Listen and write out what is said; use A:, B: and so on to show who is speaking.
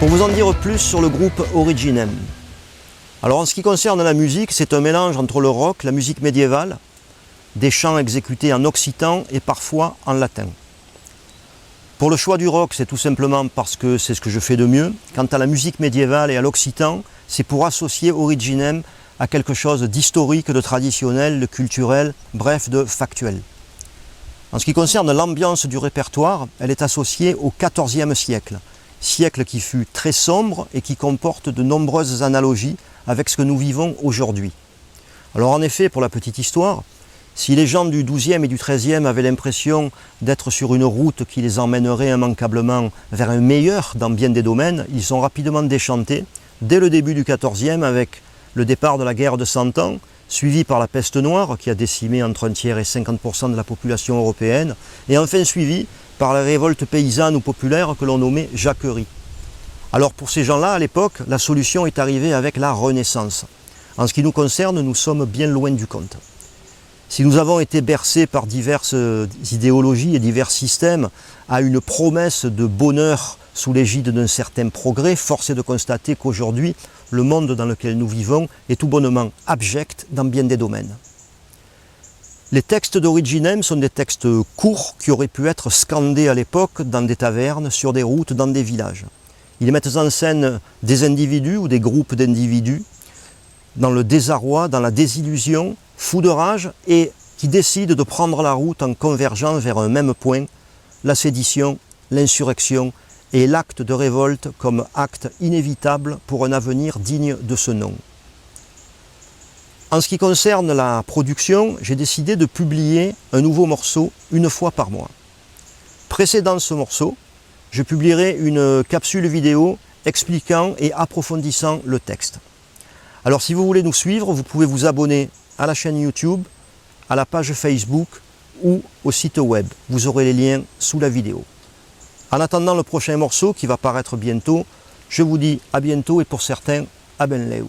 A: Pour vous en dire plus sur le groupe Originem. Alors en ce qui concerne la musique, c'est un mélange entre le rock, la musique médiévale, des chants exécutés en occitan et parfois en latin. Pour le choix du rock, c'est tout simplement parce que c'est ce que je fais de mieux. Quant à la musique médiévale et à l'occitan, c'est pour associer Originem à quelque chose d'historique, de traditionnel, de culturel, bref, de factuel. En ce qui concerne l'ambiance du répertoire, elle est associée au XIVe siècle, siècle qui fut très sombre et qui comporte de nombreuses analogies avec ce que nous vivons aujourd'hui. Alors en effet, pour la petite histoire, si les gens du XIIe et du XIIIe avaient l'impression d'être sur une route qui les emmènerait immanquablement vers un meilleur dans bien des domaines, ils sont rapidement déchantés dès le début du XIVe avec le départ de la guerre de 100 ans, suivi par la peste noire qui a décimé entre un tiers et 50% de la population européenne, et enfin suivi par la révolte paysanne ou populaire que l'on nommait jacquerie. Alors pour ces gens-là, à l'époque, la solution est arrivée avec la Renaissance. En ce qui nous concerne, nous sommes bien loin du compte. Si nous avons été bercés par diverses idéologies et divers systèmes à une promesse de bonheur sous l'égide d'un certain progrès, force est de constater qu'aujourd'hui, le monde dans lequel nous vivons est tout bonnement abject dans bien des domaines. Les textes d'Originem sont des textes courts qui auraient pu être scandés à l'époque dans des tavernes, sur des routes, dans des villages. Ils mettent en scène des individus ou des groupes d'individus dans le désarroi, dans la désillusion, fous de rage et qui décident de prendre la route en convergeant vers un même point, la sédition, l'insurrection et l'acte de révolte comme acte inévitable pour un avenir digne de ce nom. En ce qui concerne la production, j'ai décidé de publier un nouveau morceau une fois par mois. Précédant ce morceau, je publierai une capsule vidéo expliquant et approfondissant le texte. Alors si vous voulez nous suivre, vous pouvez vous abonner à la chaîne YouTube, à la page Facebook ou au site web. Vous aurez les liens sous la vidéo. En attendant le prochain morceau qui va paraître bientôt, je vous dis à bientôt et pour certains, à benleu.